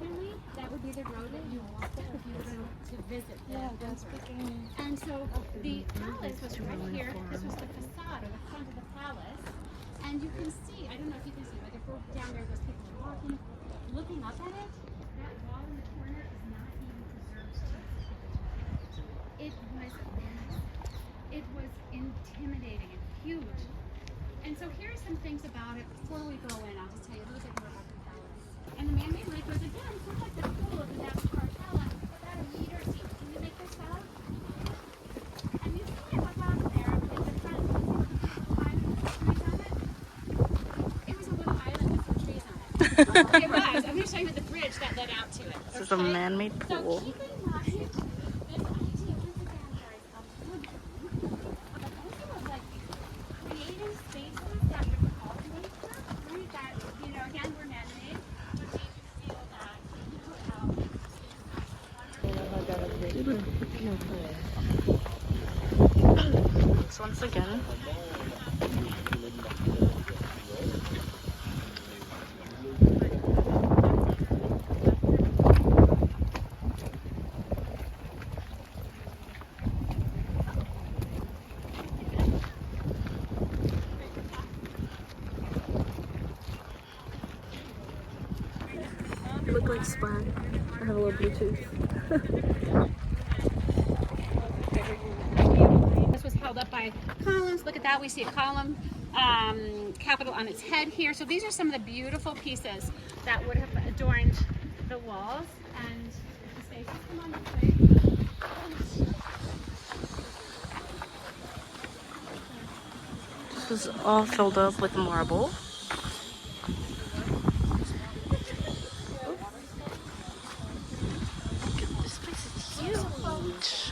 Originally, that would be the road that you walked if you were going to visit the emperor. And so the palace was right here. This was the facade or the front of the palace. And you can see, I don't know if you can see, but if we're down there, those people are walking, looking up at it. That wall in the corner is not even preserved to this day. It was massive. It was intimidating and huge. And so here are some things about it. Before we go in, I'll just tell you a little bit more about the palace. And the man-made lake was, again, sort of like the pool of the Navascar Palace, about a meter deep. Can you make this out? And you see what's out there in the front. It was a little island with some trees on it. It was. I'm going to show you the bridge that led out to it. This is a man-made pool. So keep in mind, this idea, once again, guys, of woodworking, but also of like creating spaces that recall nature, right? That, you know, again, we're man-made, but make you feel that, So once again, you look like Splat. I have a little Bluetooth. This was held up by columns. Look at that. We see a column capital on its head here. So these are some of the beautiful pieces that would have adorned the walls and the spaces. Come on this way. This is all filled up with marble. This place is huge.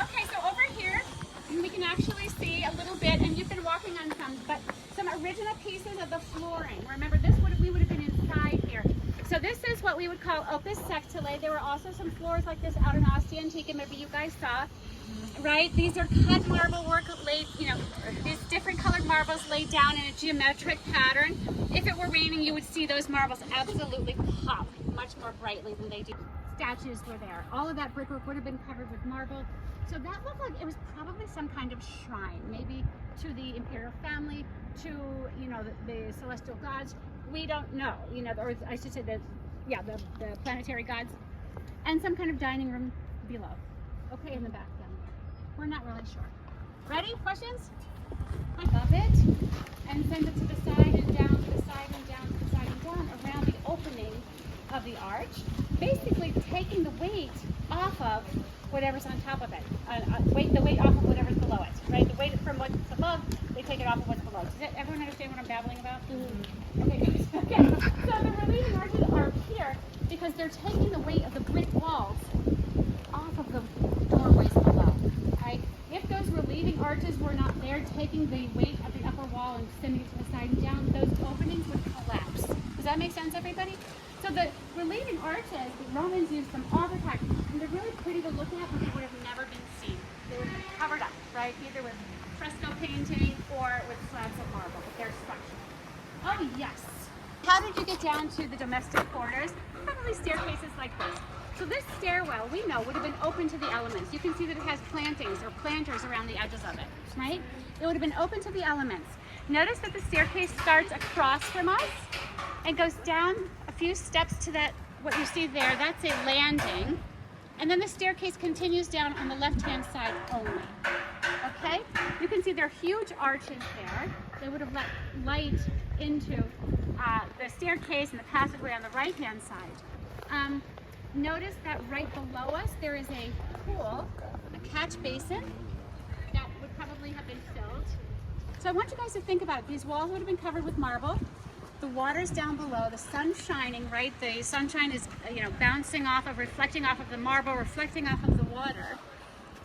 Okay, so over here we can actually see a little bit, and you've been walking on some original pieces of the flooring. Remember, we would have been inside here. So this is what we would call opus sectile. There were also some floors like this out in Ostia Antica. Maybe you guys saw, right? These are cut marble work laid, you know, these different colored marbles laid down in a geometric pattern. If it were raining, you would see those marbles absolutely pop much more brightly than they do. Statues were there. All of that brickwork would have been covered with marble. So that looked like it was probably some kind of shrine, maybe to the imperial family, to, you know, the celestial gods. We don't know, you know, or I should say the planetary gods, and some kind of dining room below. Okay, in the back down there. We're not really sure. Ready? Questions? Up it and send it to the side and down to the side and down to the side and down around the opening of the arch, basically taking the weight off of whatever's on top of it. The weight off of whatever's below it, right? The weight from what's above, they take it off of what's below. Does everyone understand what I'm babbling about? Mm-hmm. Okay, good. Okay. So the relieving arches are here because they're taking the weight of the brick walls off of the doorways below, right? If those relieving arches were not there, taking the weight of the upper wall and sending it to the side and down, those openings would collapse. Does that make sense, everybody? So the relieving arches, the Romans used them all the time, and they're really pretty to look at, but they would have never been seen. They would be covered up, right? Either with fresco painting or with slabs of marble, but they're structural. Oh, yes. How did you get down to the domestic quarters? Probably staircases like this. So this stairwell, we know, would have been open to the elements. You can see that it has plantings or planters around the edges of it, right? It would have been open to the elements. Notice that the staircase starts across from us and goes down a few steps to that, what you see there, that's a landing. And then the staircase continues down on the left-hand side only. Okay? You can see there are huge arches there. They would have let light into the staircase and the passageway on the right-hand side. Notice that right below us there is a pool, a catch basin that would probably have been filled. So I want you guys to think about it. These walls would have been covered with marble. The water's down below, the sun's shining, right? The sunshine is, bouncing off of, reflecting off of the marble, reflecting off of the water.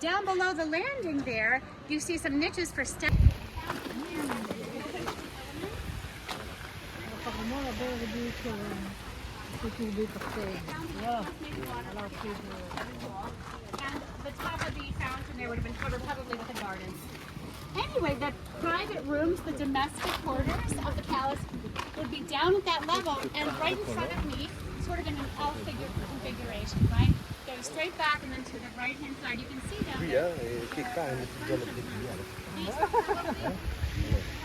Down below the landing there, you see some niches for steps. And the top of the fountain there would have been covered probably with a garden. Anyway, the private rooms, the domestic quarters of the palace would be down at that level, and right in front of me, sort of in an L-figure configuration, right? Going straight back and then to the right-hand side, you can see down there. These are probably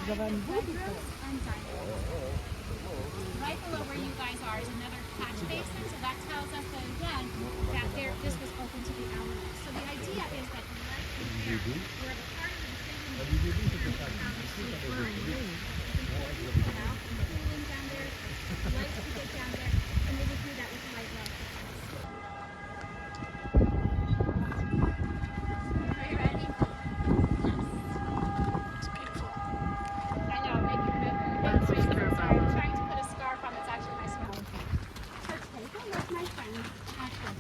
bedrooms and dining rooms. Right below where you guys are is another catch basin, so that tells us that again that this was open to the elements. So the idea is that right in here, where the part of the decision down there, lights to get down there, and they would do that with light rail fences. Are you ready? It's beautiful. I know, making the sorry, I'm trying to put a scarf on that's actually my scarf. So take a look, my friend. Actually,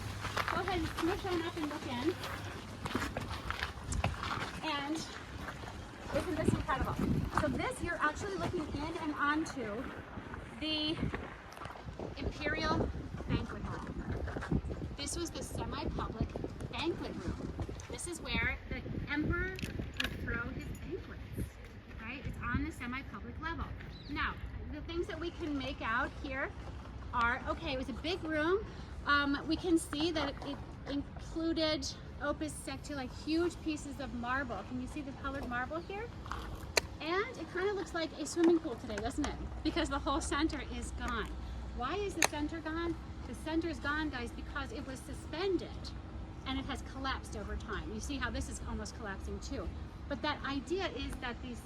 go ahead and smush on up and look in. And isn't this incredible? So this, you're actually looking in and onto the Imperial Banquet Hall. This was the semi-public banquet room. This is where the emperor would throw his banquets, right? It's on the semi-public level. Now, the things that we can make out here are, okay, it was a big room. We can see that it included opus secti, like huge pieces of marble. Can you see the colored marble here? And it kind of looks like a swimming pool today, doesn't it? Because the whole center is gone. Why is the center gone? The center is gone, guys, because it was suspended and it has collapsed over time. You see how this is almost collapsing too. But that idea is that these,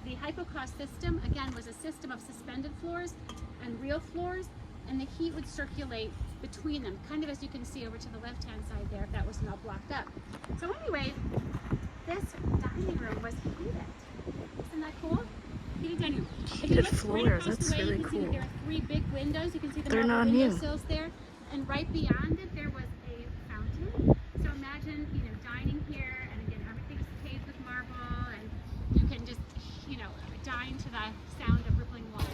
the hypocauste system, again, was a system of suspended floors and real floors, and the heat would circulate between them, kind of as you can see over to the left-hand side there, if that wasn't all blocked up. So anyway, this dining room was heated. Isn't that cool? Heated dining room. If you Heated look right floors, across the that's way, really you can see that cool. there are 3 big windows. You can see the They're marble not new. windowsills there. And right beyond it, there was a fountain. So imagine, you know, dining here, and again, everything's paved with marble, and you can just, you know, dine to the sound of rippling water.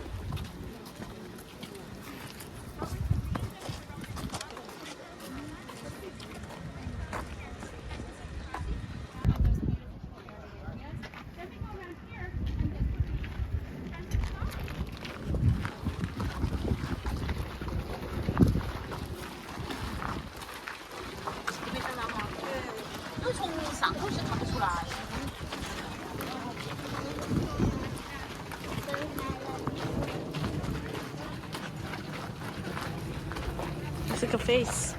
It's like a face.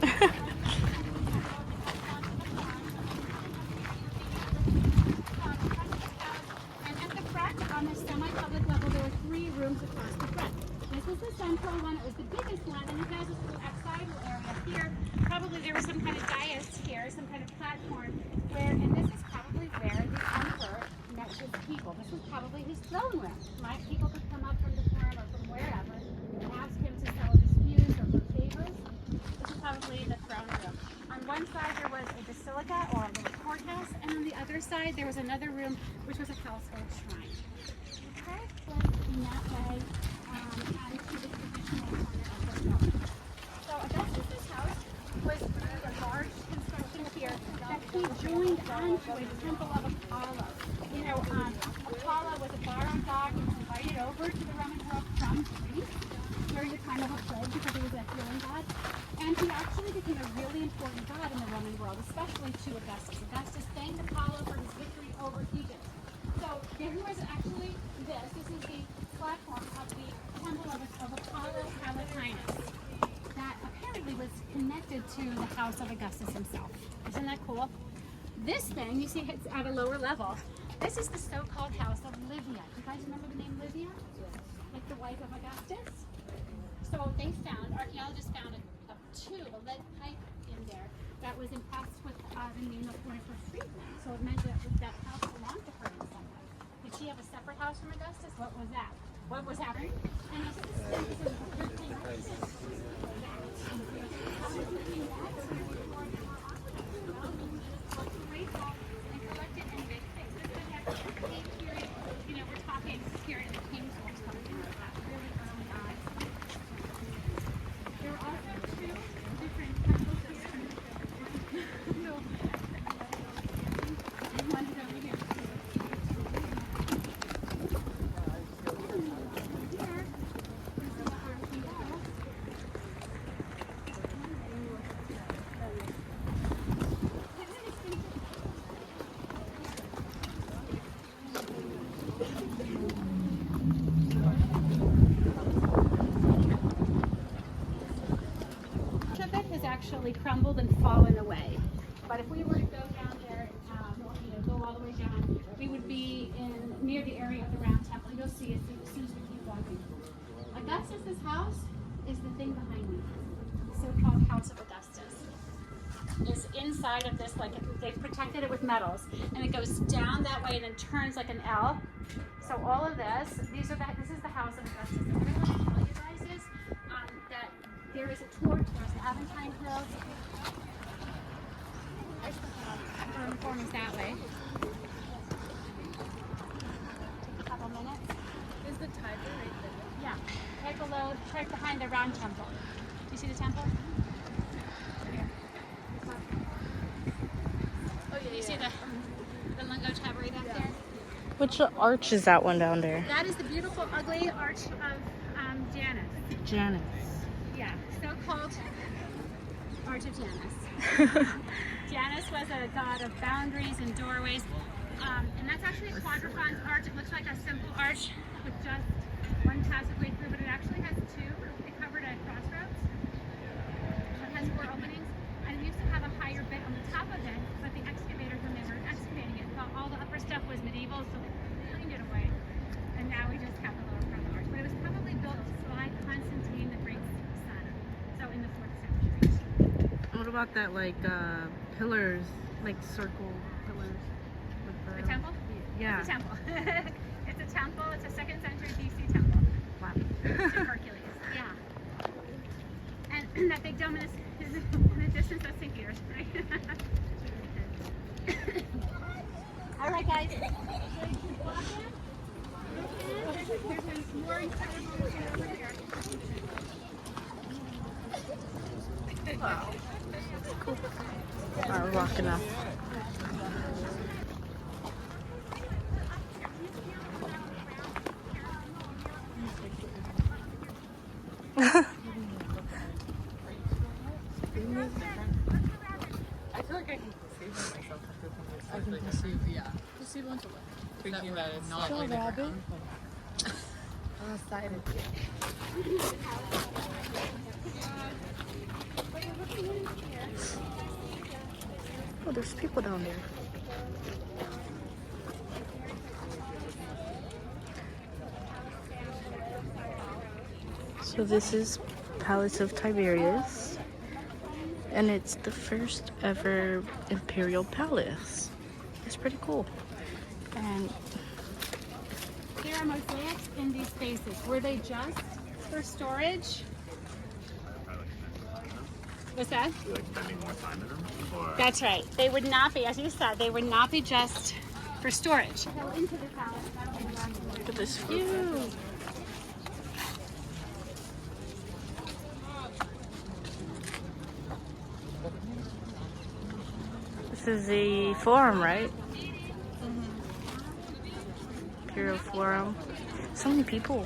And at the front, on the semi-public level, there were 3 rooms across the front. This was the central one. It was the biggest one, and it has this little outside area here. Probably there was some kind of dais here, some kind of platform, where, and this is probably where the emperor met his people. This was probably his throne room, right? People could come up from the forum or from wherever and ask him to settle disputes or for favors. This is probably the throne room. On one side there was a basilica or a little courthouse, and on the other side there was another room which was a household shrine. Okay, so in that way, added to the traditional corner of the throne. So Augustus' house was really a large construction here that he joined onto a temple of Apollo. You know, Apollo was a borrowed god who was invited over to the Roman world from Greece during the time of a plague because he was a healing god. And he actually became a really important god in the Roman world, especially to Augustus. Augustus thanked Apollo for his victory over Egypt. So here was actually this. This is the platform of the temple of Apollo Palatinus that apparently was connected to the house of Augustus himself. Isn't that cool? This thing, you see it's at a lower level. This is the so-called house of Livia. Do you guys remember the name Livia? Like the wife of Augustus? So they found, archaeologists found a tube, a lead pipe in there that was impressed with the name of one of her freedmen. So it meant that house belonged to her in some way. Did she have a separate house from Augustus? What was that? What was happening? And this is a good thing. You know, we're talking here in the King's War, something like that, really early on. There were also 2 different temples here. One is over here. actually crumbled and fallen away. But if we were to go down there, go all the way down, we would be near the area of the round temple. You'll see it as soon as we keep walking. Augustus' house is the thing behind me, the so-called House of Augustus. Is inside of this, like they've protected it with metals, and it goes down that way and then turns like an L. So all of this, this is the House of Augustus. And what I want to tell you guys is that there is a tour towards the Aventine Hills. Performance that way. Take a couple minutes. Is the tiger right there? Yeah, right below, right behind the round temple. Do you see the temple? Oh yeah, You see the Lungo Tower right up there? Which arch is that one down there? That is the beautiful, ugly arch of Janus. Janus. Yeah, so-called Arch of Janus. Janus was a god of boundaries and doorways, and that's actually a quadriphon arch. It looks like a simple arch with just one passageway through, but it actually has two. It covered at crossroads. It has 4 openings, and it used to have a higher bit on the top of it, but the excavators, when they were excavating it, thought all the upper stuff was medieval, so they cleaned it away, and now we just have the lower part of the arch. But it was probably built by Constantine the Great's son, so in the 4th century. What about that, like, pillars, like circle pillars? The temple? Yeah. It's a temple. It's a temple. It's a 2nd century BC temple. Wow. To Hercules. Yeah. And that big dome is in the distance of St. Peter's, right? All right, guys. There's more incredible over here. Wow. Cool. Alright, we're walking up. I feel like I can save myself. I can perceive, yeah. Perceive onto what? Thinking that it's not like the ground. I'm excited. Oh, there's people down there. So this is Palace of Tiberius, and it's the first ever imperial palace. It's pretty cool. And There are mosaics in these spaces. Were they just for storage? What's that? You like spending more time in them? Or That's right. They would not be, as you said, they would not be just for storage. Go into the palace. look at this view. This is the forum, right? Imperial Forum. So many people.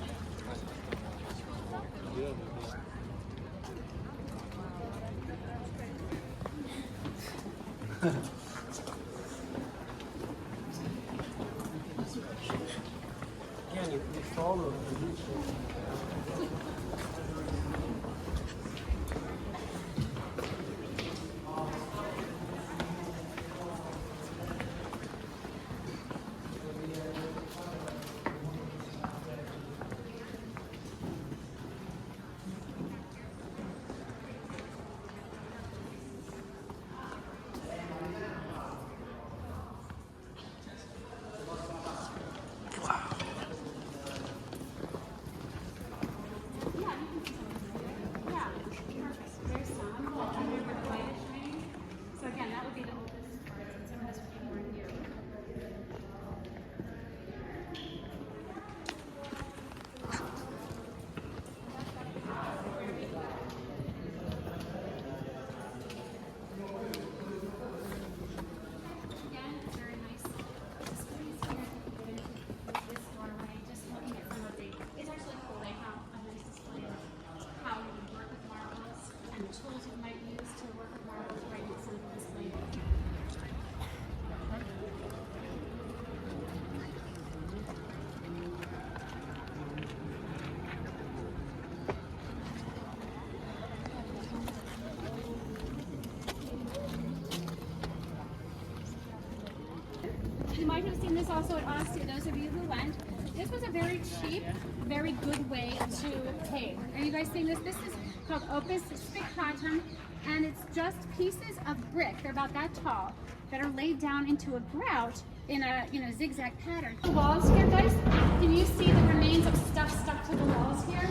this also at Austin, those of you who went. This was a very cheap, very good way to pay. Are you guys seeing this? This is called opus spiccatum, and it's just pieces of brick. They're about that tall that are laid down into a grout in a zigzag pattern. The walls here, guys, can you see the remains of stuff stuck to the walls here?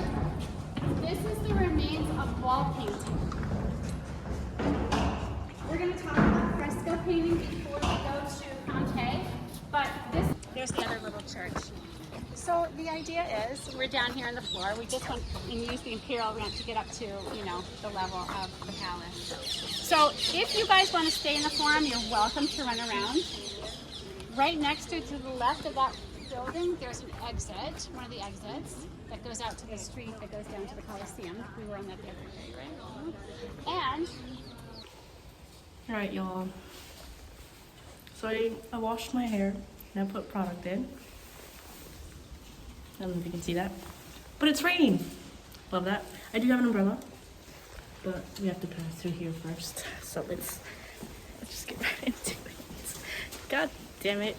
This is the remains of wall painting. We're going to talk about fresco painting before we go to Pompeii, but there's the other little church. So the idea is, we're down here on the floor. We just went and used the imperial ramp to get up to, the level of the palace. So if you guys want to stay in the forum, you're welcome to run around. Right next to the left of that building, there's an exit, one of the exits, that goes out to the street that goes down to the Colosseum. We were on that the other day, right? And Alright, y'all. So I washed my hair and I put product in. I don't know if you can see that. But it's raining. Love that. I do have an umbrella. But we have to pass through here first. So let's just get right into it. God damn it.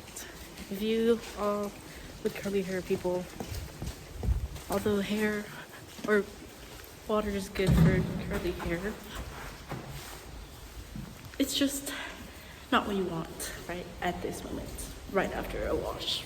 If you all with curly hair people, although hair or water is good for curly hair, it's just not what you want right at this moment, right after a wash.